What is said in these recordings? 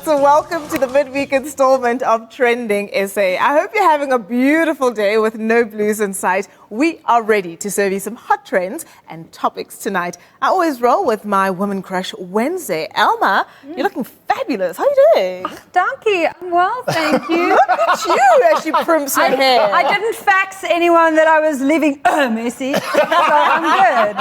Welcome to the midweek installment of Trending SA. I hope you're having a beautiful day with no blues in sight. We are ready to serve you some hot trends and topics tonight. I always roll with my woman crush Wednesday. Elma, you're looking fabulous. How are you doing? Donkey, I'm well, thank you. Look at you as she primps her hair. I didn't fax anyone that I was living messy, so I'm good.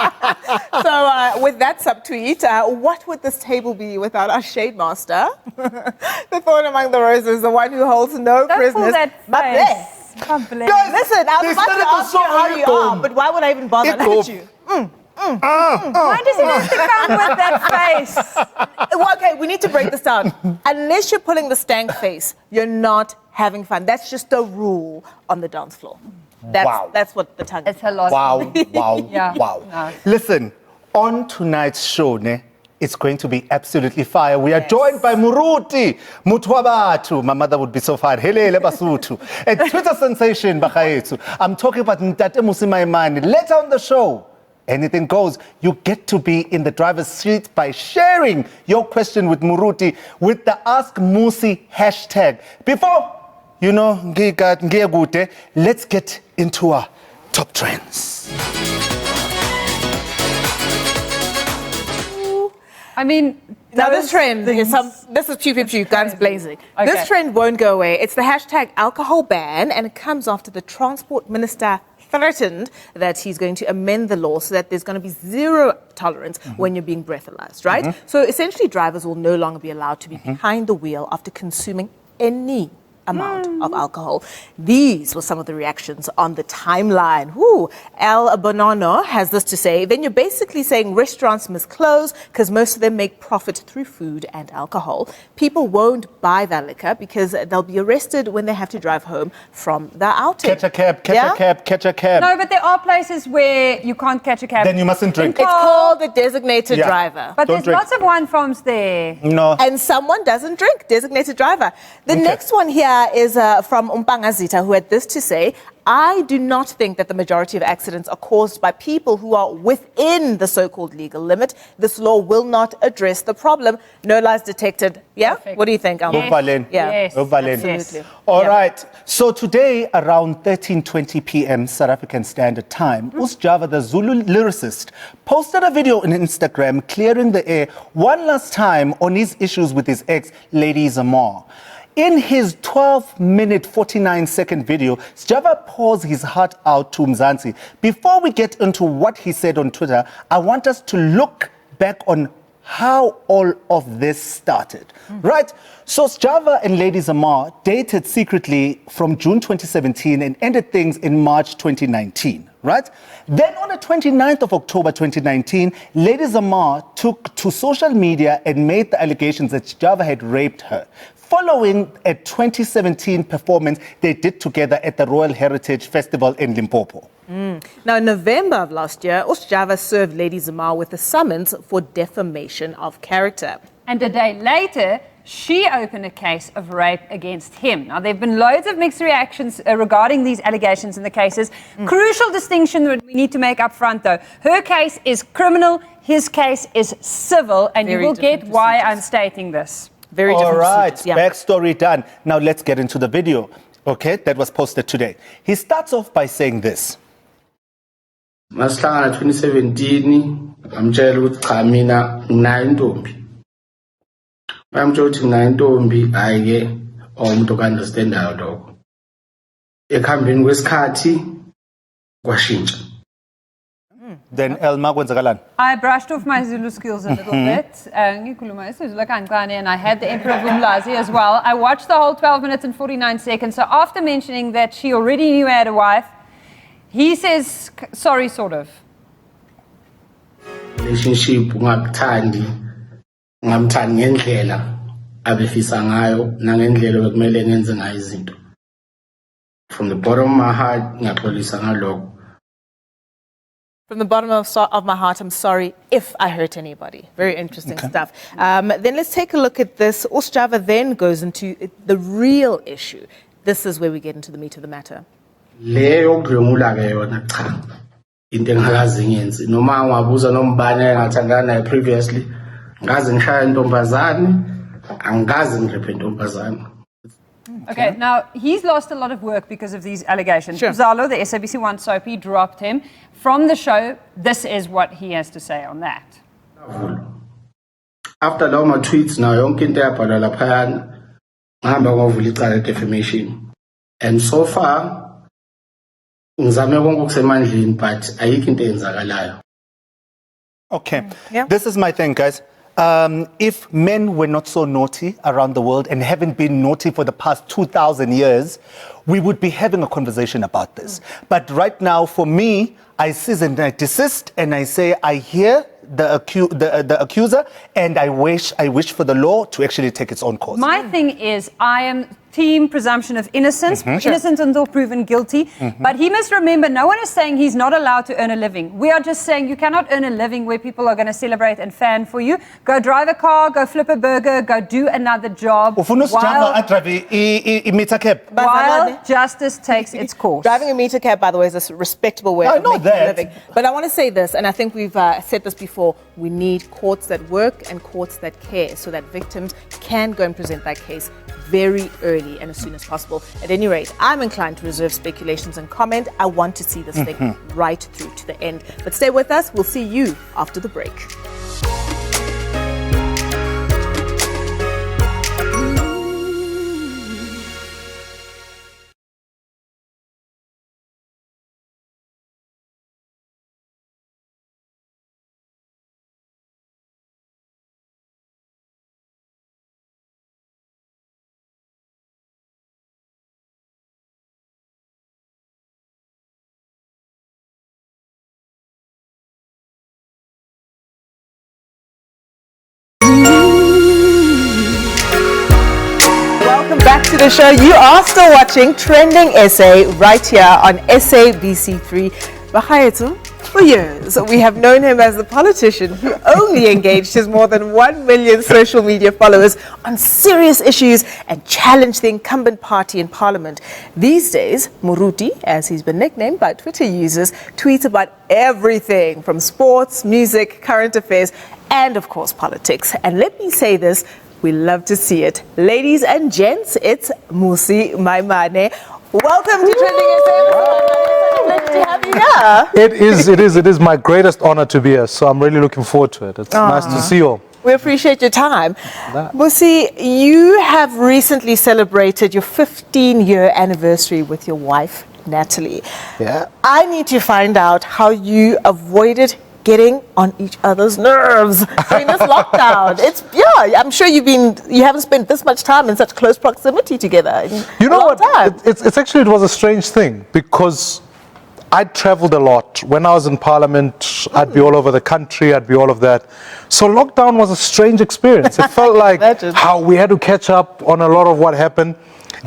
So with that subtweet, what would this table be without our shade master? The thorn among the roses, the one who holds no Don't prisoners. pull that But face. Can't believe. Listen, I was about to ask you how you are, but why would I even bother? Look at you. Why does it have to come with that face? Well, okay, we need to break this down. Unless you're pulling the stank face, you're not having fun. That's just the rule on the dance floor. That's what the tongue is. It's a lot. Wow. Yeah. No. Listen, on tonight's show, it's going to be absolutely fire. We are joined by Muruti Mutwabatu. My mother would be so fired. Helele Basutu. A Twitter sensation, Bakayetu. I'm talking about Mmusi Maimane. Later on the show, anything goes. You get to be in the driver's seat by sharing your question with Muruti with the Ask Mmusi hashtag. Before, let's get into our top trends. I mean, now this trend, this is pew pew pew, guns blazing. Okay. This trend won't go away. It's the hashtag alcohol ban, and it comes after the transport minister threatened that he's going to amend the law so that there's going to be zero tolerance when you're being breathalyzed, right? So essentially drivers will no longer be allowed to be behind the wheel after consuming any amount of alcohol. These were some of the reactions on the timeline. El Bonanno has this to say: then you're basically saying restaurants must close because most of them make profit through food and alcohol. People won't buy that liquor because they'll be arrested when they have to drive home from the outing. Catch a cab. No, but there are places where you can't catch a cab. Then you mustn't drink. It's called a designated driver. But there's lots of wine farms there. No. And someone doesn't drink, designated driver. The next one here is from Umpangazita, who had this to say: I do not think that the majority of accidents are caused by people who are within the so-called legal limit. This law will not address the problem. No lies detected. Yeah? Perfect. What do you think, Alma? Yes. Absolutely. All right. So today, around 13:20 p.m. South African Standard Time, Usjava, the Zulu lyricist, posted a video on Instagram clearing the air one last time on his issues with his ex, Lady Zamar. In his 12-minute, 49-second video, Sjava pours his heart out to Mzansi. Before we get into what he said on Twitter, I want us to look back on how all of this started, right? So Sjava and Lady Zamar dated secretly from June 2017 and ended things in March 2019, right? Then on the 29th of October 2019, Lady Zamar took to social media and made the allegations that Sjava had raped her, following a 2017 performance they did together at the Royal Heritage Festival in Limpopo. Now, in November of last year, Usjava served Lady Zamar with a summons for defamation of character. And a day later, she opened a case of rape against him. Now, there have been loads of mixed reactions regarding these allegations in the cases. Crucial distinction that we need to make up front, though. Her case is criminal, his case is civil, and you will get why I'm stating this. Very different. All right, procedures, backstory done. Now let's get into the video, okay, that was posted today. He starts off by saying this. Masihlangana 2017 ngamtshela ukuthi cha mina nginayo intombi. Ngamtshela ukuthi nginayo intombi ayike umuntu okunderstandayo lokho. Ekuhambeni kwesikhathi kwashintsha. Then Elma kwenzakalani? I brushed off my Zulu skills a little bit. Ngikhuluma isiZulu kancane, and I had the Emperor of Umlazi as well. I watched the whole 12 minutes and 49 seconds. So after mentioning that she already knew I had a wife, he says, sorry, sort of. Relationship ngingamthandi ngendlela abefisa ngayo nangendlela bekumele ngenze ngayo izinto. From the bottom of my heart ngiyaxolisa ngalokho. From the bottom of my heart, I'm sorry if I hurt anybody. Very interesting stuff. Then let's take a look at this. Usjava then goes into the real issue. This is where we get into the meat of the matter. Leyo kudlwengula ke yona cha. into engakazi ngiyenzi noma ngabuza nombane engathandana naye previously ngazi ngishaya intombazane angazi ngirephe intombazane. Okay, now he's lost a lot of work because of these allegations. Sure. Zalo, the SABC1 soapie, dropped him from the show. This is what he has to say on that. After lawo ma tweets nayo yonke into yabhalwa laphayana ngihamba ngovula icala defamation, and so far ngizame konke okusemandleni but ayikho into eyenzakalayo. Okay. Yeah. This is my thing, guys. If men were not so naughty around the world and haven't been naughty for the past 2,000 years, we would be having a conversation about this. But right now, for me, I cease and I desist, and I say I hear the accuser, and I wish for the law to actually take its own course. My thing is, I am team presumption of innocence, innocent until proven guilty. But he must remember, no one is saying he's not allowed to earn a living. We are just saying you cannot earn a living where people are going to celebrate and fan for you. Go drive a car, go flip a burger, go do another job. While justice takes its course. Driving a meter cab, by the way, is a respectable way of making a living. But I want to say this, and I think we've said this before, we need courts that work and courts that care so that victims can go and present that case very early and as soon as possible. At any rate, I'm inclined to reserve speculations and comment. I want to see this thing right through to the end. But stay with us. We'll see you after the break. Back to the show. You are still watching Trending SA right here on SABC3. Bahayetu, for years, we have known him as the politician who only engaged his more than 1 million social media followers on serious issues and challenged the incumbent party in parliament. These days, Muruti, as he's been nicknamed by Twitter users, tweets about everything from sports, music, current affairs, and of course politics. And let me say this, we love to see it. Ladies and gents, it's Mmusi Maimane. Welcome to Trending SA. It's to have you here. It is my greatest honor to be here. So I'm really looking forward to it. It's nice to see you all. We appreciate your time. Mmusi, you have recently celebrated your 15-year anniversary with your wife, Natalie. Yeah. I need to find out how you avoided getting on each other's nerves during this lockdown. I'm sure you haven't spent this much time in such close proximity together. You know what? It was a strange thing because I traveled a lot. When I was in Parliament, I'd be all over the country, I'd be all of that. So lockdown was a strange experience. It felt like how we had to catch up on a lot of what happened.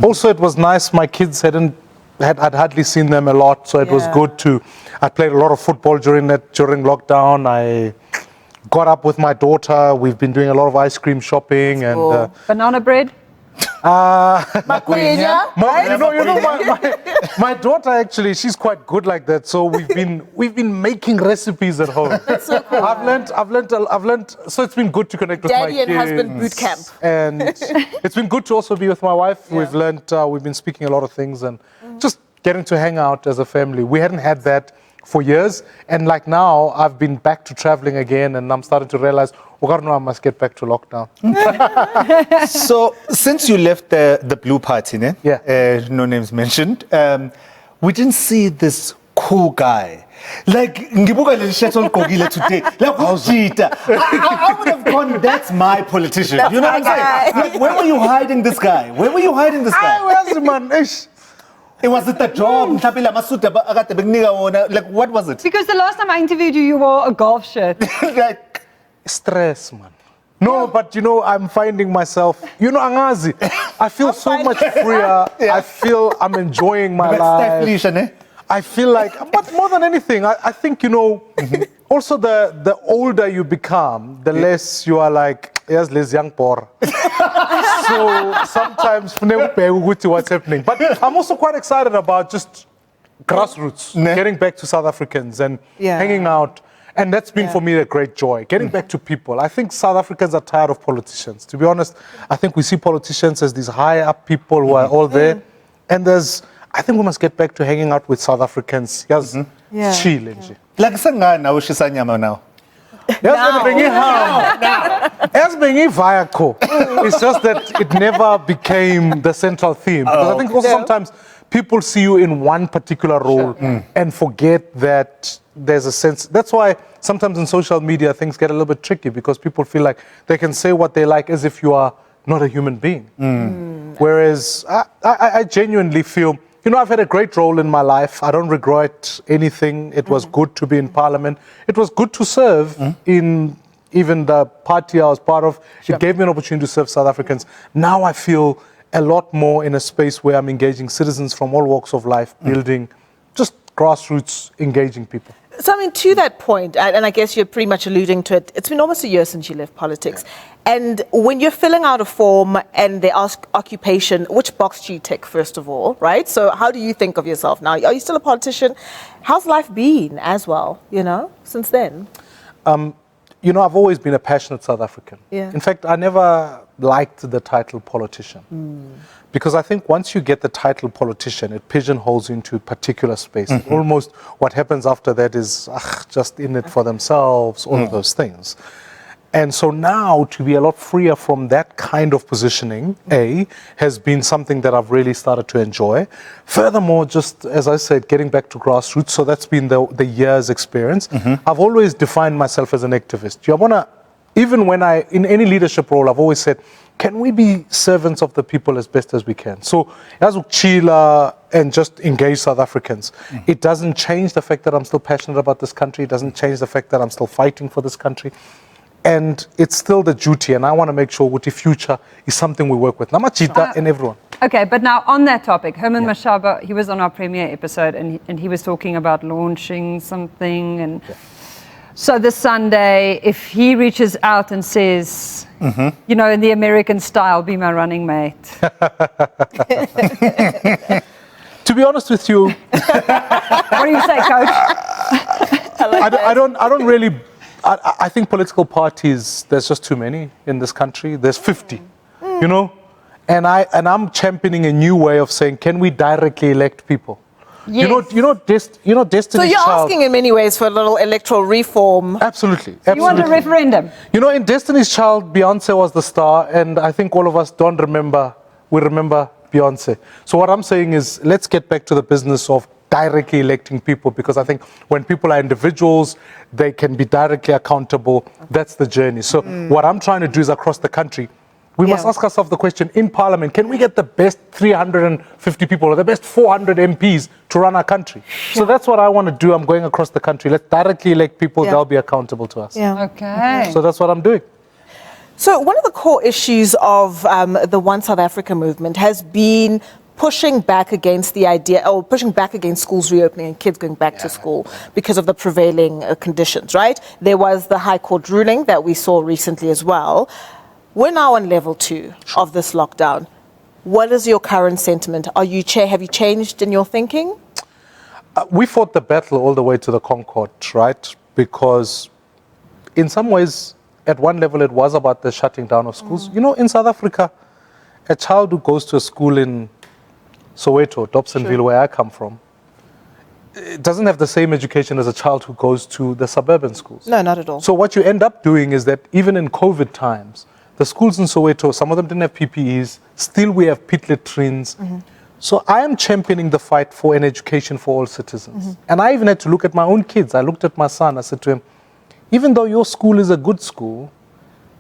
Also, it was nice. My kids I'd hardly seen them a lot, so it was good to. I played a lot of football during lockdown. I got up with my daughter. We've been doing a lot of ice cream shopping and banana bread. My daughter actually, she's quite good like that. So we've been making recipes at home. That's so cool. I've learned. So it's been good to connect with my kids. Daddy and husband boot camp. And it's been good to also be with my wife. Yeah. We've been speaking a lot of things and just getting to hang out as a family. We hadn't had that for years, and like now I've been back to traveling again, and I'm starting to realize, I must get back to lockdown. So since you left the Blue Party, no names mentioned, we didn't see this cool guy. Like ngibuka le shirt on Kogile today. Like I would have gone, that's my politician. You know what I'm saying? Like, where were you hiding this guy? Was it the job? Like, what was it? Because the last time I interviewed you, you wore a golf shirt. Like, stress, man. No, but I'm finding myself, Angazi, I feel so much freer. I feel I'm enjoying my life. I feel like, but more than anything, I think, also the older you become, the less you are like, yes, less young poor. So sometimes what's happening. But I'm also quite excited about just grassroots, Ne? getting back to South Africans and Yeah. hanging out. And that's been for me a great joy, getting back to people. I think South Africans are tired of politicians. To be honest, I think we see politicians as these high up people who are all there. And I think we must get back to hanging out with South Africans. Yes, Yeah. chill nje. Like sangana now Shisanyama now. As being via co. It's just that it never became the central theme. Because I think also sometimes people see you in one particular role and forget that there's a sense. That's why sometimes in social media things get a little bit tricky, because people feel like they can say what they like as if you are not a human being. Whereas I genuinely feel, you know, I've had a great role in my life. I don't regret anything. It was good to be in Parliament. It was good to serve in even the party I was part of. It gave me an opportunity to serve South Africans. Now I feel a lot more in a space where I'm engaging citizens from all walks of life, building just grassroots, engaging people. So, I mean, to that point, and I guess you're pretty much alluding to it, it's been almost a year since you left politics. And when you're filling out a form and they ask occupation, which box do you tick, first of all, right? So how do you think of yourself now? Are you still a politician? How's life been as well, you know, since then? You know, I've always been a passionate South African. Yeah. In fact, I never liked the title politician. Because I think once you get the title politician, it pigeonholes you into a particular space. Almost what happens after that is just in it for themselves, all of those things. And so now to be a lot freer from that kind of positioning, has been something that I've really started to enjoy. Furthermore, just as I said, getting back to grassroots, so that's been the year's experience. I've always defined myself as an activist. Even when in any leadership role, I've always said, can we be servants of the people as best as we can? So, as Chila and just engage South Africans, it doesn't change the fact that I'm still passionate about this country. It doesn't change the fact that I'm still fighting for this country. And it's still the duty, and I want to make sure Wuti Future is something we work with. Namachita and everyone. Okay, but now on that topic, Herman Mashaba, he was on our premiere episode and he was talking about launching something. And so this Sunday, if he reaches out and says, you know, in the American style, be my running mate. To be honest with you, What do you say, Coach? I don't really. I think political parties, there's just too many in this country. There's 50, you know, and I'm championing a new way of saying, can we directly elect people? Yes. You know, Destiny's So you're Child. asking in many ways for a little electoral reform. Absolutely. You want a referendum? You know, in Destiny's Child, Beyonce was the star, and I think all of us don't remember. We remember Beyonce. So what I'm saying is, let's get back to the business of directly electing people, because I think when people are individuals, they can be directly accountable. That's the journey. So what I'm trying to do is across the country, we must ask ourselves the question in Parliament, can we get the best 350 people or the best 400 MPs to run our country? So that's what I want to do. I'm going across the country. Let's directly elect people. They'll be accountable to us. Okay. So that's what I'm doing. So one of the core issues of the One South Africa movement has been pushing back against the idea, or pushing back against schools reopening and kids going back to school because of the prevailing conditions, right? There was the High Court ruling that we saw recently as well. We're now on level 2 of this lockdown. What is your current sentiment? Have you changed in your thinking? We fought the battle all the way to the Concord, right? Because in some ways, at one level, it was about the shutting down of schools. You know, in South Africa, a child who goes to a school in Soweto, Dobsonville, where I come from, it doesn't have the same education as a child who goes to the suburban schools. No, not at all. So what you end up doing is that even in COVID times, the schools in Soweto, some of them didn't have PPEs. Still, we have pit latrines. So I am championing the fight for an education for all citizens. And I even had to look at my own kids. I looked at my son. I said to him, even though your school is a good school,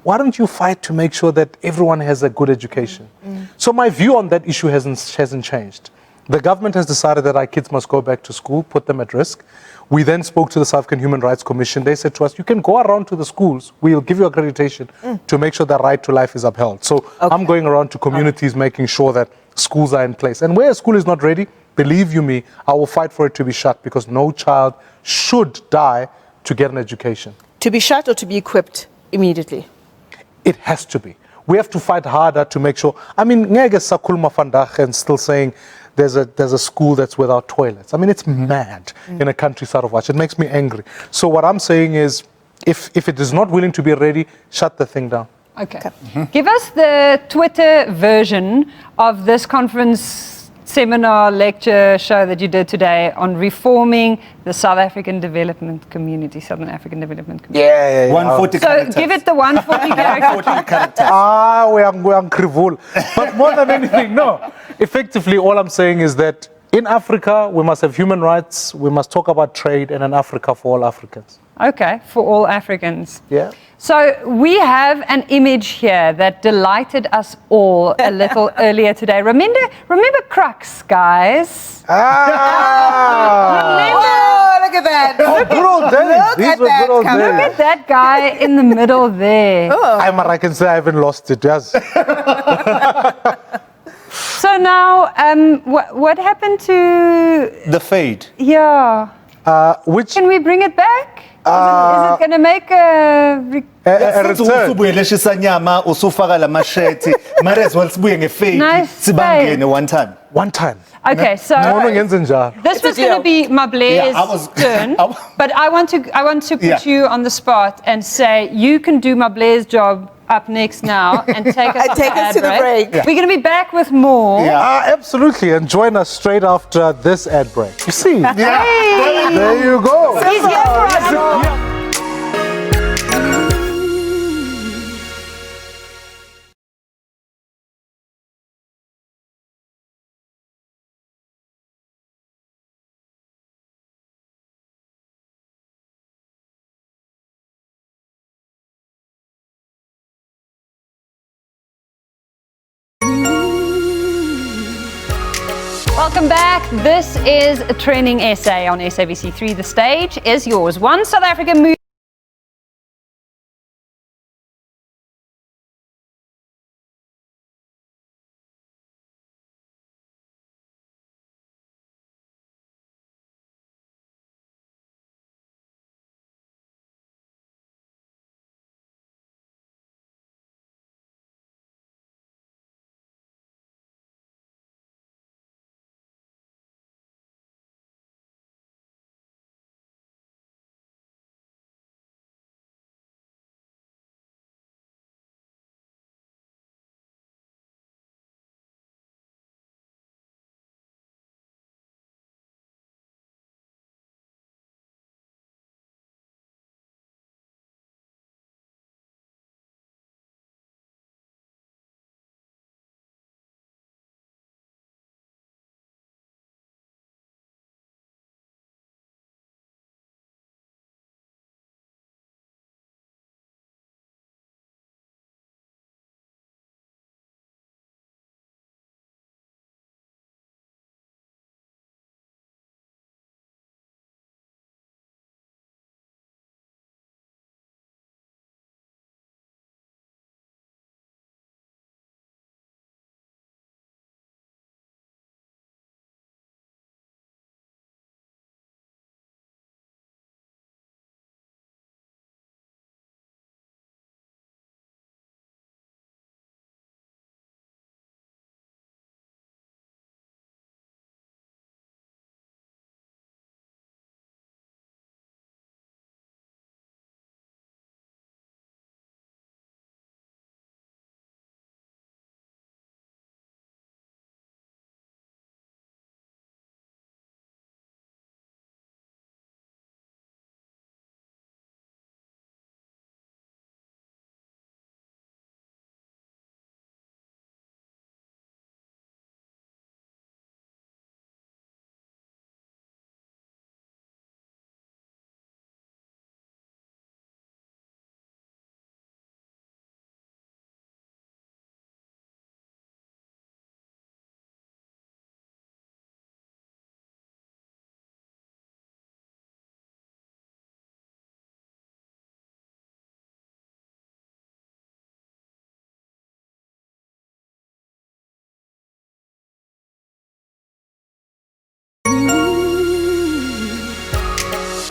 why don't you fight to make sure that everyone has a good education? So my view on that issue hasn't changed. The government has decided that our kids must go back to school, put them at risk. We then spoke to the South African Human Rights Commission. They said to us, you can go around to the schools. We'll give you accreditation to make sure the right to life is upheld. So I'm going around to communities making sure that schools are in place. And where a school is not ready, believe you me, I will fight for it to be shut, because no child should die to get an education. To be shut or to be equipped immediately? It has to be. We have to fight harder to make sure. I mean, ngeke sakhuluma vandag and still saying there's a school that's without toilets. I mean, it's mad in a countryside of Watch. It makes me angry. So what I'm saying is, if it is not willing to be ready, shut the thing down. Okay. Give us the Twitter version of this conference, seminar, lecture, show that you did today on reforming the South African development community, Southern African development community. Yeah. 140 So characters. give it the 140 characters. We are krivul. But more than anything, no. Effectively, all I'm saying is that in Africa, we must have human rights, we must talk about trade, and an Africa for all Africans. Okay, for all Africans. Yeah. So we have an image here that delighted us all a little earlier today. Remember Crux, guys? Oh, look at that. Good old days. These were good old days. Look at that guy in the middle there. I can say I haven't lost it, yes. So now, what happened to... The fade. Yeah. Which Can we bring it back? Is it going to make a... Usubuyeleshisa nyama, usufaka la masheti. Might as well sibuye ngefade. Nice Sibangene one time. one time. Okay, so Ngcono ngenze njalo. this was going to be Mable's turn, but I want to put you on the spot and say you can do Mable's job up next now and take us, Take us to the break. We're going to be back with more. Absolutely, and join us straight after this ad break. You see? There you go. He's here for us. Welcome back. This is TrendingSA on SABC3. The stage is yours. One South African movie.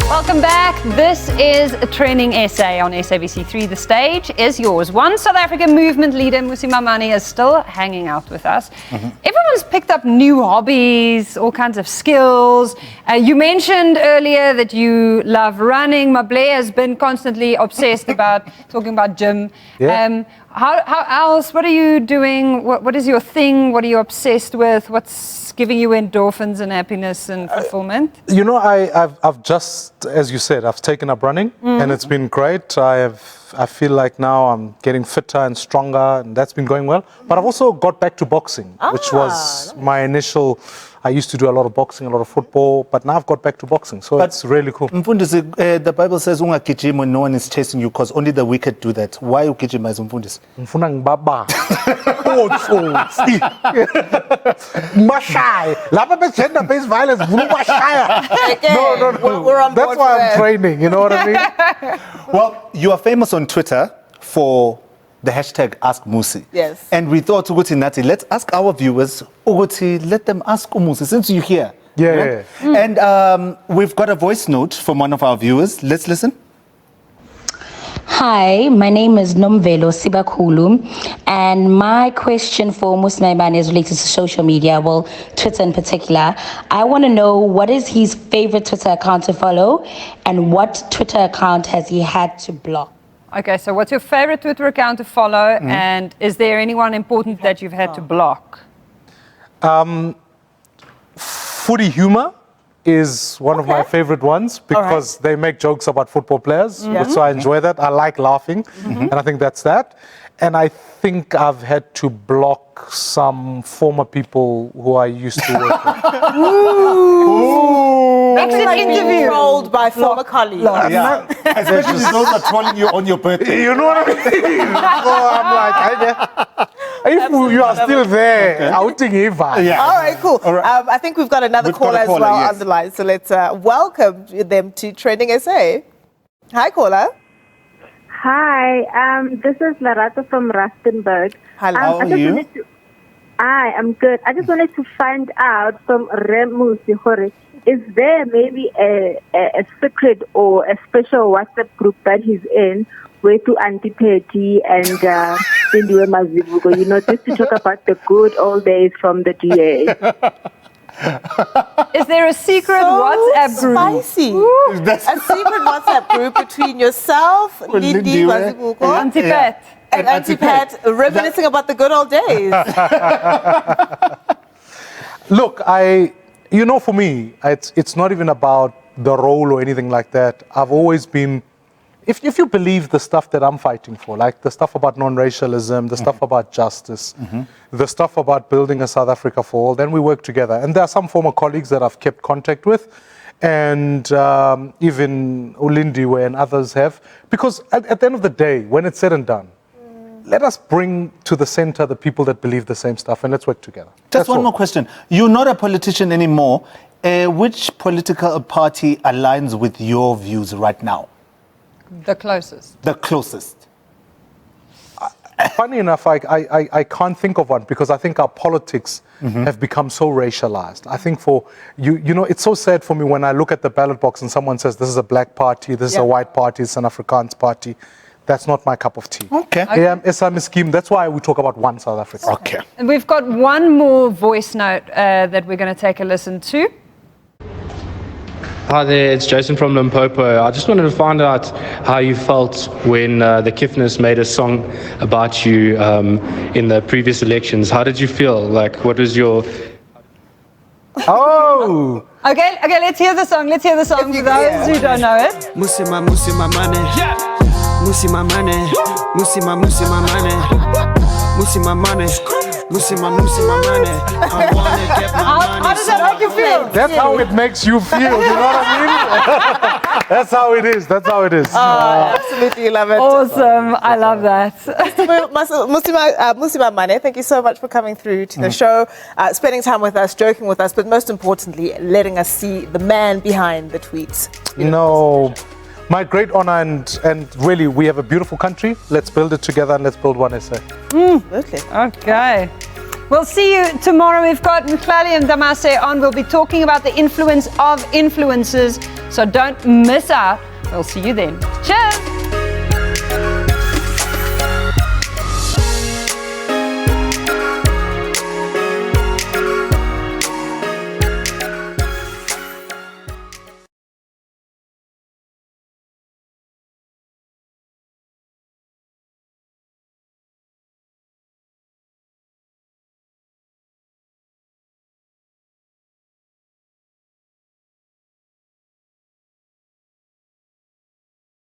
Welcome back. This is TrendingSA on SABC3. The stage is yours. One South African movement leader, Mmusi Maimane, is still hanging out with us. Everyone everyone's picked up new hobbies, all kinds of skills. You mentioned earlier that you love running. Mablé has been constantly obsessed about talking about gym. Yeah. How else? What are you doing? What is your thing? What are you obsessed with? What's giving you endorphins and happiness and fulfillment? You know, I've just, as you said, I've taken up running, and it's been great. I feel like now I'm getting fitter and stronger, and that's been going well. But I've also got back to boxing, which was my initial. I used to do a lot of boxing, a lot of football, but now I've got back to boxing, so it's really cool. Mfundisi, the Bible says ungagijima when no one is chasing you, because only the wicked do that. Why ugijima as Mfundisi? Ngifuna ngibaba. Otsotsi. Mashaya. Lapha be-gender based violence, ngifuna ukubashaya. No. We're on board That's why for I'm it. training, you know what I mean? Well, you are famous on Twitter for the hashtag Ask Mmusi. Yes. And we thought, Uguti Nati, let's ask our viewers, Uguti, let them ask Mmusi, since you're here. Yeah. And we've got a voice note from one of our viewers. Let's listen. Hi, my name is Nomvelo Sibakulu, and my question for Mmusi Maimane is related to social media, well, Twitter in particular. I want to know what is his favorite Twitter account to follow, and what Twitter account has he had to block? Okay, so what's your favorite Twitter account to follow, and is there anyone important that you've had to block? Footy humor is one of my favorite ones because they make jokes about football players. So I enjoy that. I like laughing, and I think that's that. And I think I've had to block some former people who I used to work with. Exit interview. Trolled by former colleagues. Yeah. Especially those that are trolling you on your birthday. You know what I mean? So I'm like, if you are still there, I would think Eva. Yeah. All right, cool. All right. I think we've got another We've got caller a as caller, well yes. on the line. So let's welcome them to TrendingSA. Hi, caller. Hi, this is Larato from Rustenburg. Hello. How are you? I am good. I just wanted to find out from Mmusi Hore, is there maybe a secret or a special WhatsApp group that he's in where to Anti-Petty and Sindiwe Mazibuko, you know, just to talk about the good old days from the DA? Is there a secret WhatsApp group? Spicy. A secret WhatsApp group between yourself, Lindy Lindiwe, Mazibuko, Anti-Pet. and Anti-Pat, reminiscing about the good old days. Look, you know, for me, it's not even about the role or anything like that. I've always been, if you believe the stuff that I'm fighting for, like the stuff about non-racialism, the stuff about justice, the stuff about building a South Africa for all, then we work together. And there are some former colleagues that I've kept contact with, and even Ulindiwe and others have, because at the end of the day, when it's said and done, let us bring to the center the people that believe the same stuff, and let's work together. Just one more question. You're not a politician anymore. Which political party aligns with your views right now? The closest. The closest. Funny enough, I can't think of one, because I think our politics have become so racialized. I think for you know, it's so sad for me when I look at the ballot box and someone says this is a black party, this is a white party, it's an Afrikaans party. That's not my cup of tea. Okay. SA scheme. That's why we talk about one South Africa. Okay. And we've got one more voice note that we're going to take a listen to. Hi there, it's Jason from Limpopo. I just wanted to find out how you felt when the Kiffness made a song about you in the previous elections. How did you feel? Like, what was your... Oh! Okay, let's hear the song. Let's hear the song for those who don't know it. Mmusi Maimane. Mmusi Maimane. Mmusi Maimane. Mmusi Maimane. I wanna get my money. How does that make you feel? That's how it makes you feel, you know what I mean? That's how it is, that's how it is. Absolutely love it. Awesome. I love that. Mmusi Maimane, thank you so much for coming through to the show, spending time with us, joking with us, but most importantly, letting us see the man behind the tweets. No, my great honor, and really, we have a beautiful country. Let's build it together and let's build one SA. Absolutely. Okay. We'll see you tomorrow. We've got Mklali and Damase on. We'll be talking about the influence of influencers. So don't miss out. We'll see you then. Cheers.